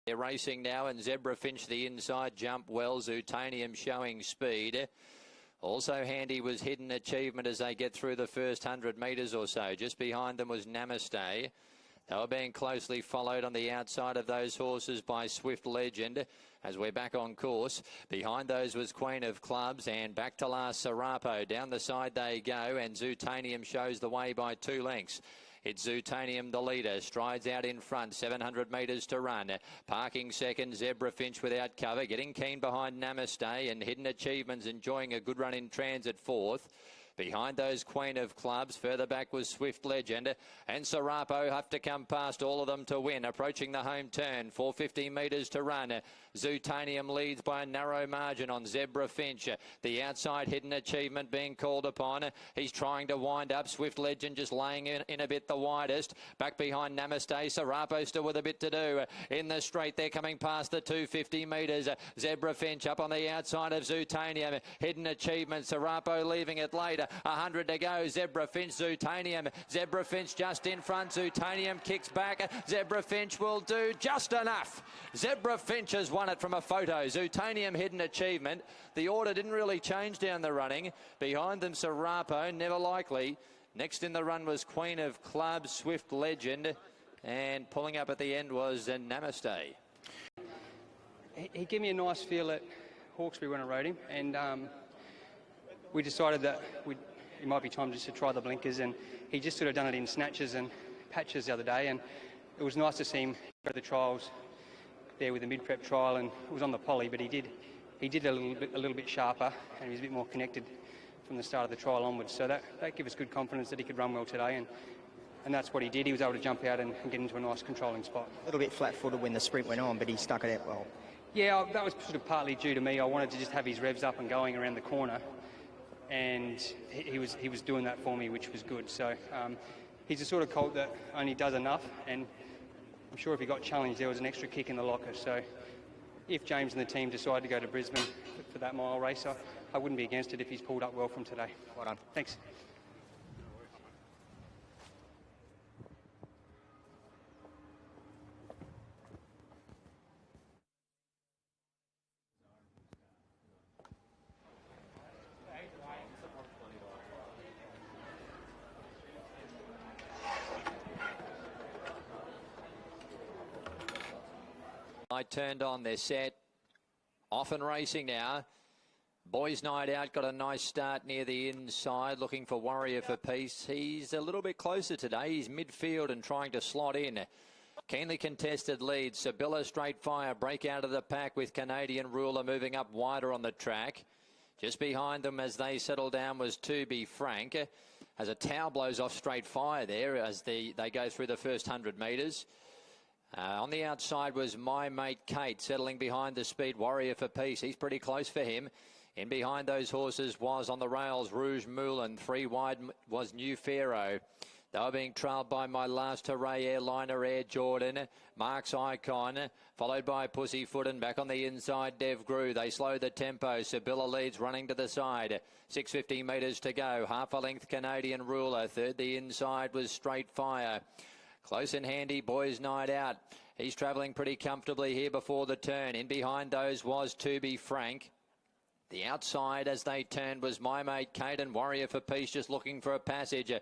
They're racing now, and Zebra Finch the inside jump well. Zootanium showing speed. Also handy was Hidden Achievement as they get through the first 100 metres or so. Just behind them was Namaste. They were being closely followed on the outside of those horses by Swift Legend as we're back on course. Behind those was Queen of Clubs, and back to last Serapo. Down the side they go, and Zootanium shows the way by 2 lengths. It's Zootanium the leader, strides out in front, 700 metres to run. Parking second, Zebra Finch without cover, getting keen behind Namaste, and Hidden Achievements enjoying a good run in transit fourth. Behind those Queen of Clubs, further back was Swift Legend, and Serapo have to come past all of them to win. Approaching the home turn, 450 metres to run. Zootanium leads by a narrow margin on Zebra Finch. The outside Hidden Achievement being called upon. He's trying to wind up. Swift Legend just laying in a bit the widest. Back behind Namaste, Serapo still with a bit to do. In the straight, they're coming past the 250 metres. Zebra Finch up on the outside of Zootanium. Hidden Achievement, Serapo leaving it later. 100 to go. Zebra Finch, Zootanium. Zebra Finch just in front. Zootanium kicks back. Zebra Finch will do just enough. Zebra Finch has won it from a photo. Zootanium, Hidden Achievement. The order didn't really change down the running. Behind them, Serapo, never likely. Next in the run was Queen of Clubs, Swift Legend. And pulling up at the end was Namaste. He gave me a nice feel at Hawkesbury when I rode him. And we decided that it might be time just to try the blinkers, and he just sort of done it in snatches and patches the other day, and it was nice to see him go to the trials there with the mid-prep trial, and it was on the poly, but he did a little bit sharper, and he was a bit more connected from the start of the trial onwards, so that gave us good confidence that he could run well today, and that's what he did. He was able to jump out and get into a nice controlling spot. A little bit flat-footed when the sprint went on, but he stuck it out well. Yeah, that was sort of partly due to me. I wanted to just have his revs up and going around the corner, and he was doing that for me, which was good. So he's the sort of colt that only does enough, and I'm sure if he got challenged, there was an extra kick in the locker. So if James and the team decide to go to Brisbane for that mile race, I wouldn't be against it if he's pulled up well from today. Well done. Thanks. I turned on their set. Off and racing now. Boys Night Out got a nice start near the inside, looking for Warrior for Peace. He's a little bit closer today. He's midfield and trying to slot in. Keenly contested lead. Sibylla Straight Fire break out of the pack with Canadian Ruler moving up wider on the track. Just behind them as they settle down was To Be Frank. As a towel blows off Straight Fire there as they go through the first 100 metres. On the outside was My Mate Kate, settling behind the speed Warrior for Peace. He's pretty close for him. In behind those horses was on the rails Rouge Moulin. 3 wide was New Pharaoh. They were being trailed by My Last Hooray, Airliner, Air Jordan, Mark's Icon, followed by Pussyfoot, and back on the inside Dev Grew. They slow the tempo. Sibylla leads, running to the side. 650 metres to go. Half a length Canadian Ruler. Third the inside was Straight Fire. Close and handy, Boys Night Out. He's travelling pretty comfortably here before the turn. In behind those was To Be Frank. The outside as they turned was My Mate Kate, and Warrior for Peace just looking for a passage.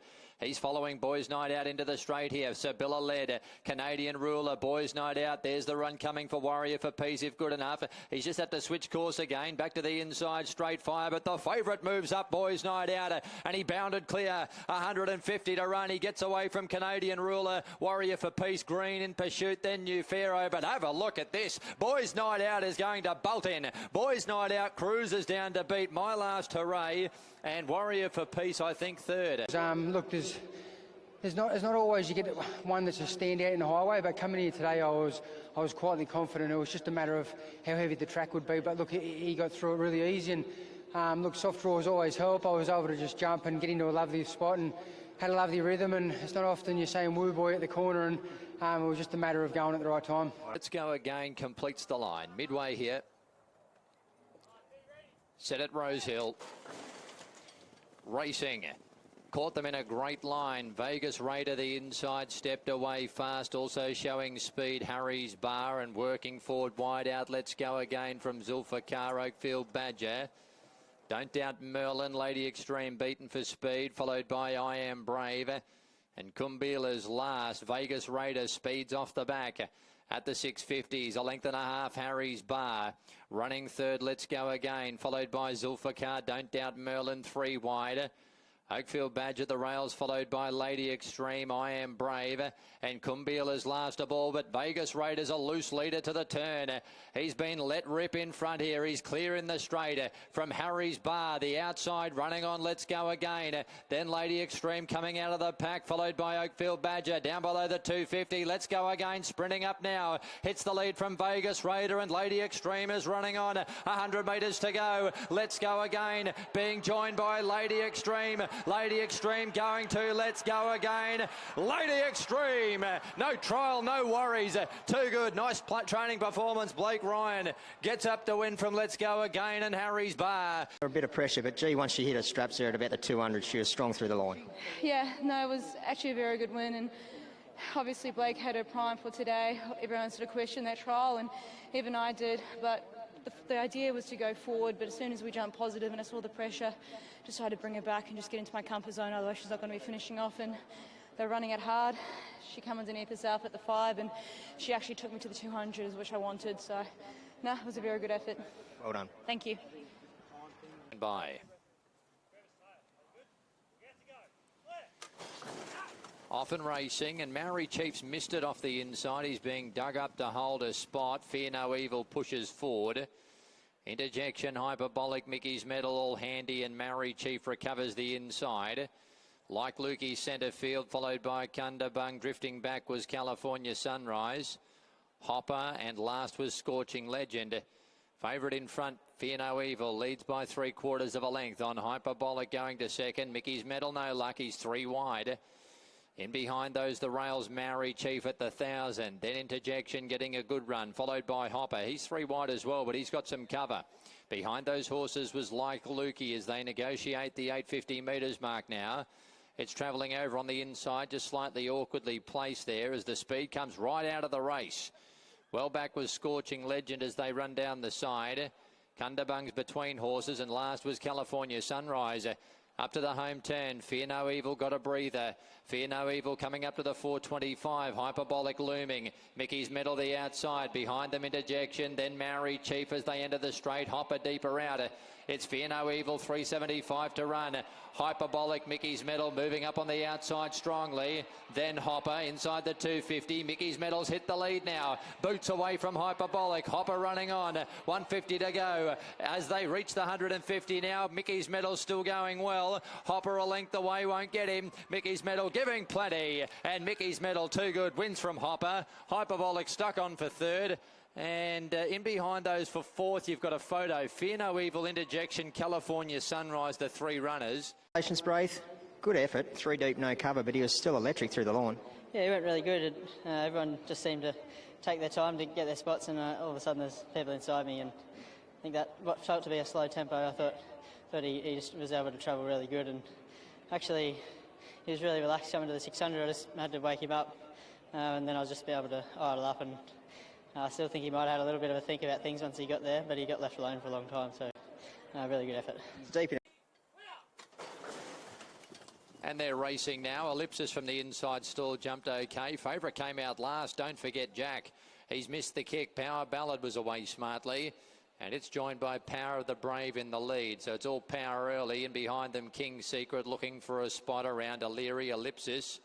He's following Boys Night Out into the straight here. Sibylla led. Canadian Ruler, Boys Night Out. There's the run coming for Warrior for Peace if good enough. He's just had to switch course again. Back to the inside, Straight Fire. But the favourite moves up, Boys Night Out. And he bounded clear. 150 to run. He gets away from Canadian Ruler. Warrior for Peace, green in pursuit. Then New Pharaoh. But have a look at this. Boys Night Out is going to bolt in. Boys Night Out cruises down to beat My Last Hooray. And Warrior for Peace, I think, third. Look, there's not always you get one that's a standout in the highway, but coming here today I was quietly confident. It was just a matter of how heavy the track would be, but look, he got through it really easy, and look, soft draws always help. I was able to just jump and get into a lovely spot and had a lovely rhythm, and it's not often you're saying woo boy at the corner, and it was just a matter of going at the right time. Let's Go Again completes the line. Midway here. Set at Rosehill. Racing. caught them in a great line. Vegas Raider, the inside, stepped away fast, also showing speed. Harry's Bar and working forward wide out. Let's Go Again from Zulfikar. Oakfield Badger. Don't Doubt Merlin, Lady Extreme beaten for speed, followed by I Am Brave. And Kumbila's last. Vegas Raider speeds off the back. At the 650s, a length and a half, Harry's Bar. Running third, Let's Go Again, followed by Zulfikar. Don't Doubt Merlin, 3 wide. Oakfield Badge at the rails, followed by Lady Extreme, I Am Brave, and Kumbila's last of all, but Vegas Raiders a loose leader to the turn. He's been let rip in front here. He's clear in the straight from Harry's Bar. The outside running on Let's Go Again. Then Lady Extreme coming out of the pack, followed by Oakfield Badger. Down below the 250, Let's Go Again sprinting up now. Hits the lead from Vegas Raider, and Lady Extreme is running on. 100 metres to go. Let's Go Again being joined by Lady Extreme. Lady Extreme going to Let's Go Again. Lady Extreme, no trial, no worries. Too good, nice training performance. Blake Ryan gets up to win from Let's Go Again and Harry's Bar. A bit of pressure, but gee, once she hit her straps there at about the 200, she was strong through the line. Yeah, no, it was actually a very good win, and obviously Blake had her prime for today. Everyone sort of questioned that trial, and even I did, but the idea was to go forward, but as soon as we jumped positive and I saw the pressure, decided to bring her back and just get into my comfort zone, otherwise she's not going to be finishing off, and they're running it hard. She came underneath herself at the 5, and she actually took me to the 200s, which I wanted, so no, it was a very good effort. Well done. Thank you. Bye. Often racing, and Maori Chief's missed it off the inside. He's being dug up to hold a spot. Fear No Evil pushes forward. Interjection, Hyperbolic, Mickey's Medal all handy, and Maori Chief recovers the inside. Like Lukey centre field, followed by Kundabung. Drifting back was California Sunrise. Hopper, and last was Scorching Legend. Favourite in front, Fear No Evil, leads by 3/4 of a length on Hyperbolic going to second. Mickey's Medal, no luck, he's 3 wide. In behind those, the rails, Maori Chief at the 1,000. Then Interjection getting a good run, followed by Hopper. He's 3 wide as well, but he's got some cover. Behind those horses was Like Lukey as they negotiate the 850 metres mark now. It's travelling over on the inside, just slightly awkwardly placed there as the speed comes right out of the race. Well back was Scorching Legend as they run down the side. Kundabung's between horses, and last was California Sunrise. Up to the home turn, Fear No Evil got a breather. Fear No Evil coming up to the 425, Hyperbolic looming. Mickey's Medal the outside, behind them Interjection, then Maori Chief as they enter the straight. Hopper deeper out. It's Fear No Evil, 375 to run. Hyperbolic, Mickey's Medal moving up on the outside strongly. Then Hopper inside the 250. Mickey's Medal's hit the lead now. Boots away from Hyperbolic. Hopper running on. 150 to go. As they reach the 150 now, Mickey's Medal still going well. Hopper a length away, won't get him. Mickey's Medal giving plenty. And Mickey's Medal, too good, wins from Hopper. Hyperbolic stuck on for third. And in behind those for fourth, you've got a photo. Fear No Evil, Interjection, California Sunrise, the 3 runners. Congratulations, Braith. Good effort. 3 deep, no cover, but he was still electric through the line. Yeah, he went really good. Everyone just seemed to take their time to get their spots, and all of a sudden there's people inside me, and I think that what felt to be a slow tempo. I thought he just was able to travel really good, and actually he was really relaxed coming to the 600. I just had to wake him up, and then I was just able to idle up, and I still think he might have had a little bit of a think about things once he got there, but he got left alone for a long time, so really good effort. Deep in. And they're racing now. Ellipsis from the inside stall jumped okay. Favourite came out last. Don't Forget Jack. He's missed the kick. Power Ballad was away smartly. And it's joined by Power of the Brave in the lead. So it's all Power early. And behind them, King Secret looking for a spot around O'Leary Ellipsis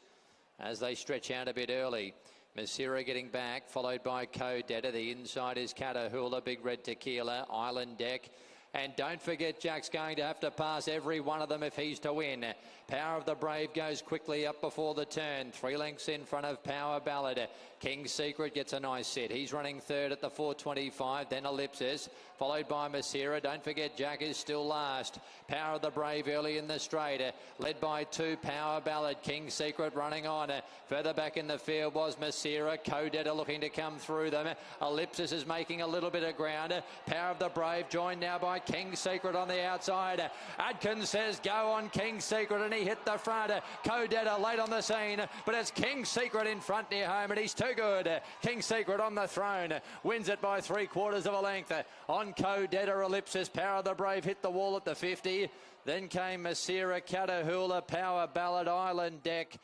as they stretch out a bit early. Masira getting back, followed by Codetta. The inside is Catahoula, Big Red Tequila, Island Deck. And Don't Forget Jack's going to have to pass every one of them if he's to win. Power of the Brave goes quickly up before the turn. 3 lengths in front of Power Ballad. King Secret gets a nice set. He's running third at the 425. Then Ellipsis, followed by Masira. Don't Forget Jack is still last. Power of the Brave early in the straight. Led by 2, Power Ballad. King Secret running on. Further back in the field was Masira. Codetta looking to come through them. Ellipsis is making a little bit of ground. Power of the Brave joined now by by King Secret on the outside. Adkins says go on King Secret, and he hit the front. Codetta late on the scene, but it's King Secret in front near home, and he's too good. King Secret on the throne, wins it by 3/4 of a length. On Codetta, Ellipsis, Power of the Brave hit the wall at the 50. Then came Masira, Catahoula, Power Ballad, Island Deck.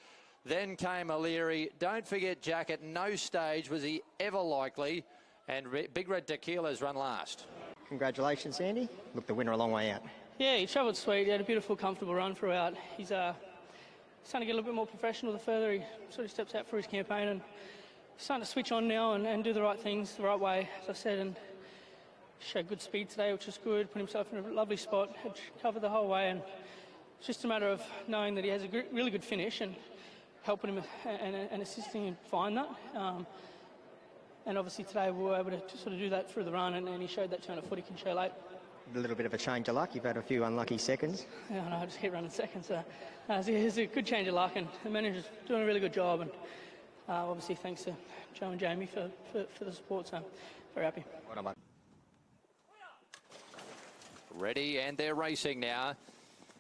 Then came O'Leary. Don't forget Jack, at no stage was he ever likely. And Big Red Tequila's run last. Congratulations, Andy. Look, the winner a long way out. Yeah, he travelled sweet. He had a beautiful, comfortable run throughout. He's starting to get a little bit more professional the further he sort of steps out for his campaign, and starting to switch on now and do the right things the right way, as I said, and showed good speed today, which was good. Put himself in a lovely spot, had covered the whole way, and it's just a matter of knowing that he has a really good finish and helping him and assisting him find that. And obviously today we were able to sort of do that through the run, and he showed that turn of foot he can show late. A little bit of a change of luck. You've had a few unlucky seconds. Yeah, I know, I just keep running seconds. So it's a good change of luck, and the manager's doing a really good job. And obviously thanks to Joe and Jamie for the support. So very happy. Well done, mate. Ready, and they're racing now.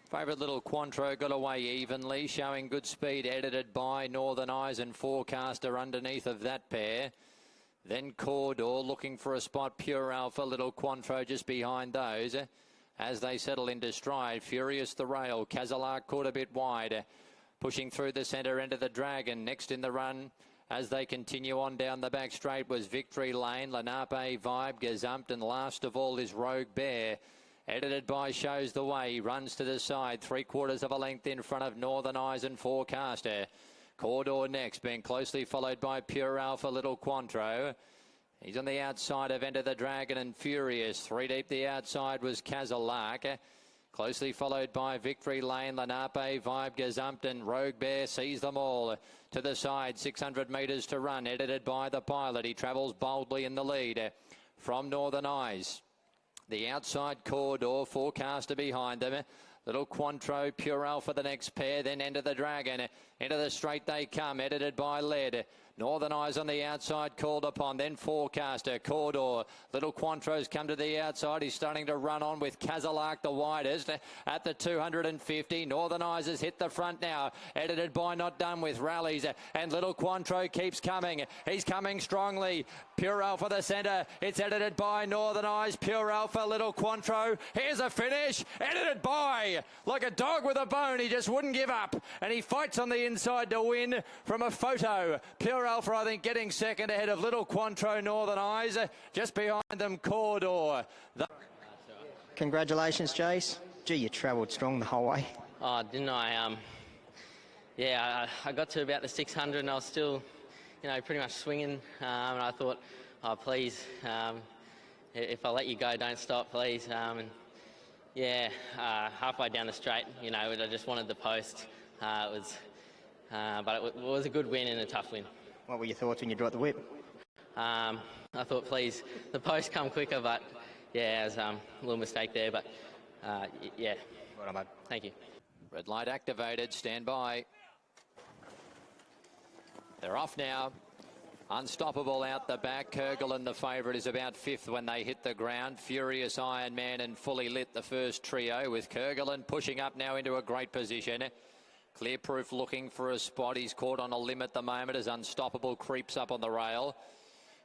Favourite Little Quantro got away evenly, showing good speed, edited by Northern Eyes and Forecaster underneath of that pair. Then Cawdor looking for a spot. Pure Alpha, Little Quantro just behind those. As they settle into stride, Furious the Rail, Cazalark caught a bit wide. Pushing through the centre end of the Dragon. Next in the run, as they continue on down the back straight, was Victory Lane, Lenape Vibe, Gazumped, and last of all is Rogue Bear. Edited by Shows the Way, runs to the side, 3/4 of a length in front of Northern Eyes and Forecaster. Cawdor next, being closely followed by Pure Alpha, Little Quantro. He's on the outside of Enter the Dragon and Furious. 3 deep the outside was Cazalark. Closely followed by Victory Lane, Lenape, Vibe, Gazumped, and Rogue Bear sees them all. To the side, 600 metres to run, edited by the pilot. He travels boldly in the lead from Northern Eyes. The outside Cawdor, Forecaster behind them. Little Quantro, Pure Alpha the next pair, then Enter the Dragon. Into the straight they come, edited by Lead. Northern Eyes on the outside, called upon, then Forecaster, Cawdor. Little Quantro's come to the outside. He's starting to run on with Cazalark the widest at the 250. Northern Eyes has hit the front now, edited by Not Done with Rallies, and Little Quantro keeps coming. He's coming strongly. Pure Alpha the centre. It's edited by Northern Eyes, Pure Alpha, Little Quantro. Here's a finish, edited by, like a dog with a bone. He just wouldn't give up, and he fights on the inside to win from a photo. Pure Alpha, I think, getting second ahead of Little Quantro, Northern Eyes. Just behind them, Cawdor. Congratulations, Jace. Gee, you travelled strong the whole way. Oh, didn't I? Yeah, I got to about the 600 and I was still, pretty much swinging. And I thought, oh, please, if I let you go, don't stop, please. And yeah, halfway down the straight, I just wanted the post. But it was a good win and a tough win. What were your thoughts when you dropped the whip? I thought, please, the post come quicker, but yeah, it was a little mistake there, but yeah. Well done, mate. Thank you. Red light activated, stand by. They're off now. Unstoppable out the back. Kerguelen, the favourite, is about 5th when they hit the ground. Furious, Iron Man and Fully Lit, the first trio, with Kerguelen pushing up now into a great position. Clear Proof looking for a spot. He's caught on a limb at the moment as Unstoppable creeps up on the rail.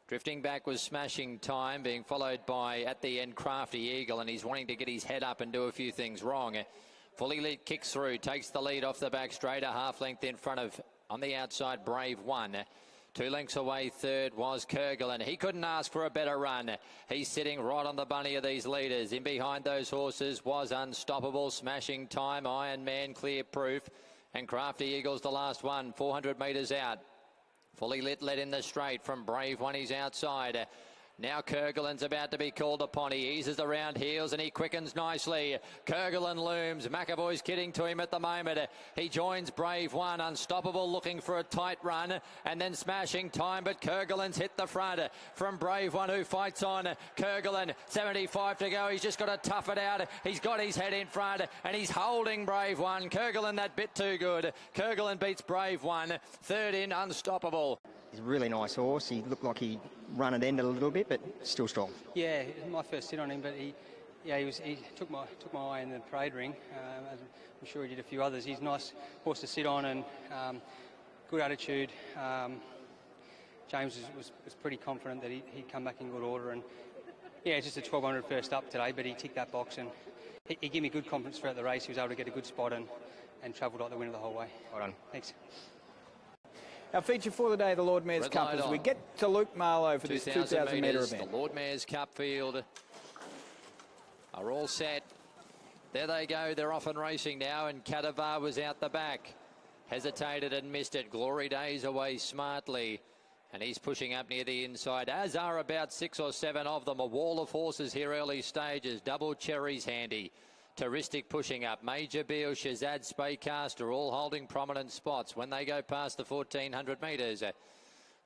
Drifting back was Smashing Time, being followed by, at the end, Crafty Eagle, and he's wanting to get his head up and do a few things wrong. Fully Lit kicks through, takes the lead off the back straight, a half length in front of, on the outside, Brave One. 2 lengths away, third was Kerguelen. He couldn't ask for a better run. He's sitting right on the bunny of these leaders. In behind those horses was Unstoppable, Smashing Time, Iron Man, Clear Proof, and Crafty Eagle's the last one, 400 metres out. Fully Lit led in the straight from Brave One, he's outside. Now Kerguelen's about to be called upon. He eases around heels and he quickens nicely. Kerguelen looms. McEvoy's kidding to him at the moment. He joins Brave One. Unstoppable looking for a tight run and then Smashing Time, but Kerguelen's hit the front from Brave One, who fights on. Kerguelen, 75 to go. He's just got to tough it out. He's got his head in front and he's holding Brave One. Kerguelen that bit too good. Kerguelen beats Brave One. Third in, Unstoppable. He's a really nice horse. He looked like he run it ended a little bit, but still strong. Yeah, it was my first sit on him, but he Yeah, he took my eye in the parade ring. I'm sure he did a few others. He's a nice horse to sit on and good attitude. James was pretty confident that he'd come back in good order, and yeah, it's just a 1200 first up today, but he ticked that box and he gave me good confidence throughout the race. He was able to get a good spot and travelled like the winner the whole way. Well done. Thanks. Our feature for the day, the Lord Mayor's Red Cup, light as we on. get to Luke Marlow for this 2,000 metre event. The Lord Mayor's Cup field are all set. There they go. They're off and racing now, and Cadavar was out the back. Hesitated and missed it. Glory Days away smartly. And he's pushing up near the inside, as are about 6 or 7 of them. A wall of horses here early stages. Double Cherry's handy. Touristic pushing up. Major Beal, Shazad, Spaycaster all holding prominent spots when they go past the 1,400 metres.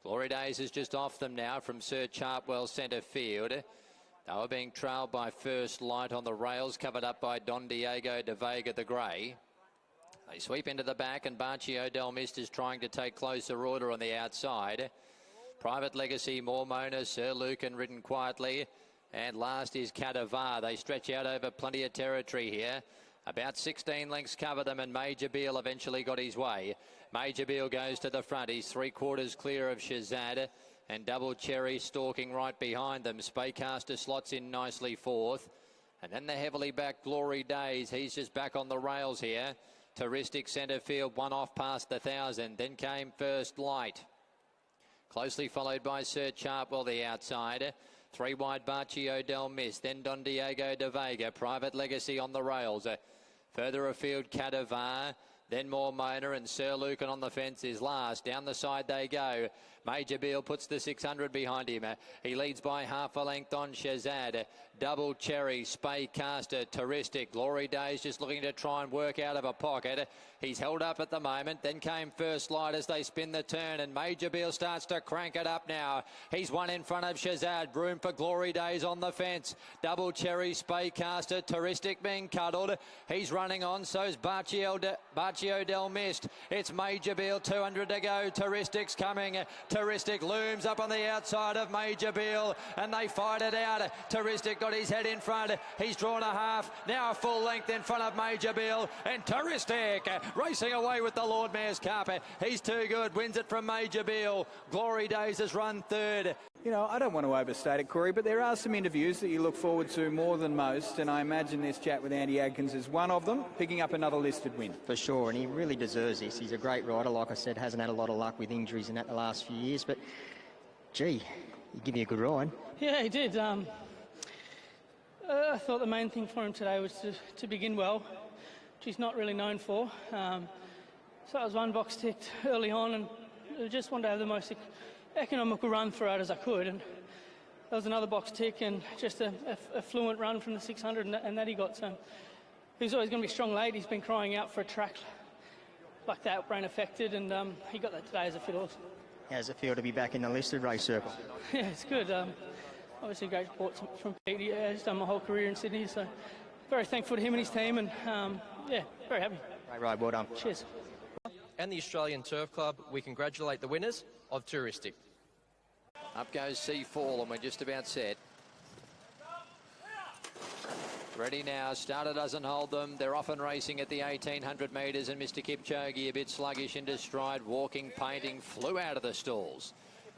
Glory Days is just off them now from Sir Chartwell centre field. They were being trailed by First Light on the rails, covered up by Don Diego de Vega the Grey. They sweep into the back, and Baccio Del Mist is trying to take closer order on the outside. Private Legacy, Mormona, Sir Lucan ridden quietly. And last is Cadavar. They stretch out over plenty of territory here. About 16 lengths cover them, and Major Beal eventually got his way. Major Beal goes to the front. He's 3/4 clear of Shazad, and Double Cherry stalking right behind them. Spaycaster slots in nicely fourth. And then the heavily backed Glory Days. He's just back on the rails here. Touristic centre field, one off past the 1,000. Then came First Light. Closely followed by Sir Chartwell, the outside. 3 wide, Baccio Del Mist. Then Don Diego de Vega. Private Legacy on the rails. Further afield, Cadavar. Then Mormona, and Sir Lucan on the fence is last. Down the side they go. Major Beal puts the 600 behind him. He leads by half a length on Shazad. Double Cherry, Spaycaster, Touristic. Glory Days just looking to try and work out of a pocket. He's held up at the moment. Then came First Light as they spin the turn, and Major Beal starts to crank it up now. He's one in front of Shazad. Room for Glory Days on the fence. Double Cherry, Spaycaster, Touristic being cuddled. He's running on, so's Baccio Del Mist. It's Major Beal, 200 to go. Touristic's coming. Touristic looms up on the outside of Major Beal, and they fight it out. Touristic got his head in front. He's drawn a half. Now a full length in front of Major Beal, and Touristic racing away with the Lord Mayor's Cup. He's too good. Wins it from Major Beal. Glory Days has run third. You know, I don't want to overstate it, Corey, but there are some interviews that you look forward to more than most, and I imagine this chat with Andy Adkins is one of them, picking up another listed win. For sure, and he really deserves this. He's a great rider. Like I said, hasn't had a lot of luck with injuries in that the last few years, but, gee, he gave you a good ride. Yeah, he did. I thought the main thing for him today was to begin well, which he's not really known for. So that was one box ticked early on, and I just wanted to have the most economical run throughout as I could, and there was another box tick and just a fluent run from the 600, and that he got. So he's always going to be strong late. He's been crying out for a track like that, brain affected, and he got that today as a fit horse. How does it feel to be back in the listed race circle? Yeah, it's good. Obviously great reports from Pete. He's done my whole career in Sydney, so very thankful to him and his team, and yeah, very happy. Great ride, well done. Cheers. And the Australian Turf Club, we congratulate the winners of Touristic. Up goes Seafall, and we're just about set. Ready now. Starter doesn't hold them. They're off and racing at the 1,800 metres, and Mr. Kipchoge a bit sluggish into stride. Walking, painting, flew out of the stalls.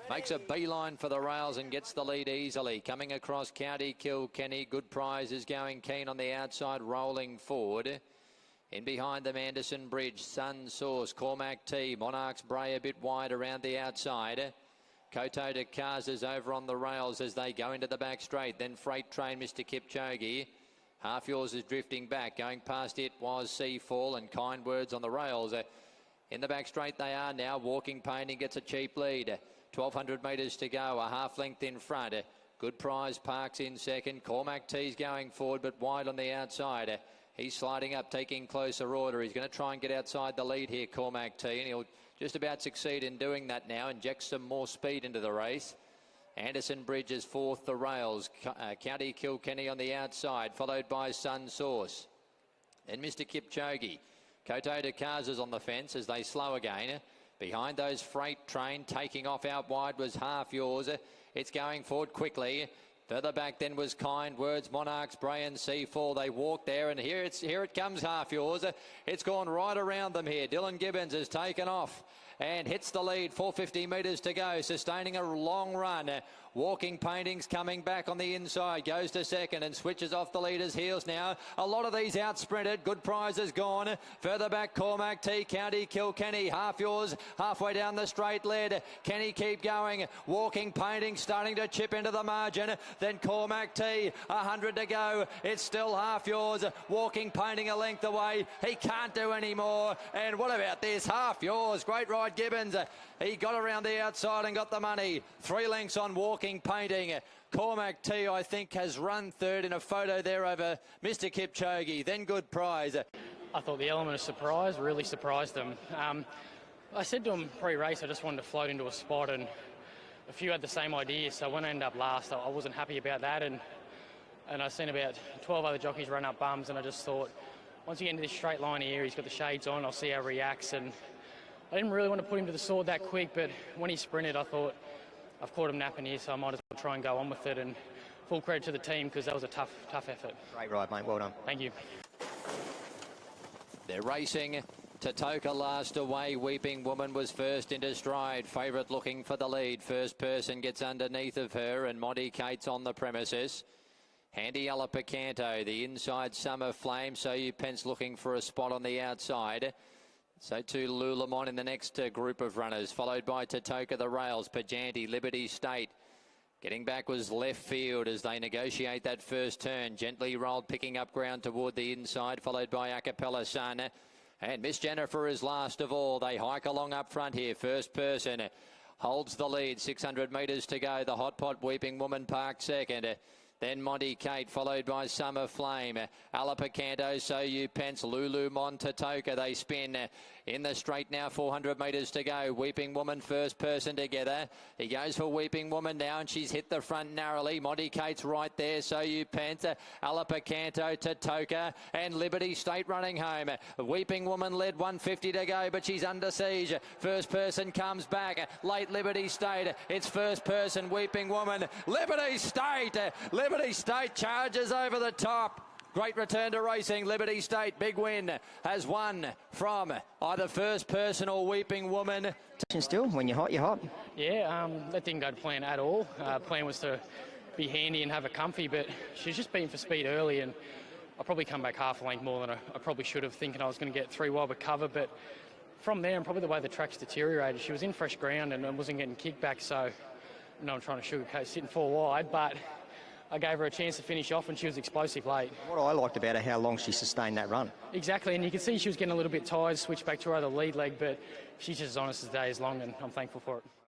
Makes a beeline for the rails and gets the lead easily. Coming across County Kilkenny. Good Prize is going keen on the outside, rolling forward. In behind them, Anderson Bridge, Sun Source, Cormac T, Monarch's Bray a bit wide around the outside. Koto de Kaza's over on the rails as they go into the back straight. Then Freight Train, Mr. Kipchoge. Half Yours is drifting back. Going past it was Seafall, and Kind Words on the rails. In the back straight they are now. Walking Painting gets a cheap lead. 1,200 metres to go, a half length in front. Good Prize parks in second. Cormac T's going forward but wide on the outside. He's sliding up, taking closer order. He's going to try and get outside the lead here, Cormac T, and he'll just about succeed in doing that now. Inject some more speed into the race. Anderson Bridge is fourth, the rails. County Kilkenny on the outside, followed by Sun Source. Then Mr. Kipchoge. Koto de Kaza's on the fence as they slow again. Behind those Freight Train, taking off out wide was Half Yours. It's going forward quickly. Further back then was Kind Words, Monarchs, Bray and Seafall. They walk there, and here it comes, Half Yours. It's gone right around them here. Dylan Gibbons has taken off and hits the lead. 450 metres to go, sustaining a long run. Walking Paintings coming back on the inside, goes to second and switches off the leader's heels now. A lot of these out sprinted. Good Prize is gone. Further back, Cormac T, County Kilkenny. Half Yours halfway down the straight led. Kenny keep going. Walking Paintings starting to chip into the margin. Then Cormac T, 100 to go. It's still Half Yours. Walking Painting a length away. He can't do any more. And what about this? Half Yours. Great ride, Gibbons. He got around the outside and got the money. 3 lengths on Walking Painting. Cormac T, I think, has run third in a photo there over Mr. Kipchoge. Then Good Prize. I thought the element of surprise really surprised them. I said to them pre-race I just wanted to float into a spot, and a few had the same idea, so when I ended up last I wasn't happy about that, and I've seen about 12 other jockeys run up bums, and I just thought once you get into this straight line here, he's got the shades on, I'll see how he reacts, and I didn't really want to put him to the sword that quick, but when he sprinted I thought I've caught him napping here, so I might as well try and go on with it, and full credit to the team because that was a tough effort. Great ride, mate. Well done. Thank you. They're racing. Tatoka last away. Weeping Woman was first into stride. Favourite looking for the lead. First person gets underneath of her, and Monty Cates on the premises. Handy Alapicanto, the inside Summer Flame. So you Pence looking for a spot on the outside. So too Lulamont in the next group of runners, followed by Tatoka the Rails, Pajanti, Liberty State. Getting back was Left Field as they negotiate that first turn. Gently rolled, picking up ground toward the inside, followed by Acapella Sun. And Miss Jennifer is last of all. They hike along up front here. First person holds the lead. 600 metres to go. The Hot Pot Weeping Woman parked second. Then Monty Kate, followed by Summer Flame. Alapicanto, So You Pence, Lulu Montatoka. They spin in the straight now, 400 metres to go. Weeping Woman first person together. He goes for Weeping Woman now, and she's hit the front narrowly. Monty Kate's right there. So You Pence, Alapicanto, Tatoka, and Liberty State running home. Weeping Woman led, 150 to go, but she's under siege. First person comes back. Late Liberty State. It's first person, Weeping Woman. Liberty State. Liberty State charges over the top. Great return to racing. Liberty State, big win, has won from either first person or Weeping Woman. Still, when you're hot, you're hot. Yeah, that didn't go to plan at all. Plan was to be handy and have a comfy, but she's just been for speed early, and I'll probably come back half a length more than I probably should have, thinking I was going to get 3 wide with cover, but from there, and probably the way the track's deteriorated, she was in fresh ground and wasn't getting kickback, so I know I'm trying to sugarcoat sitting 4 wide, but I gave her a chance to finish off, and she was explosive late. What I liked about her, how long she sustained that run. Exactly, and you could see she was getting a little bit tired, switched back to her other lead leg, but she's just as honest as the day is long, and I'm thankful for it.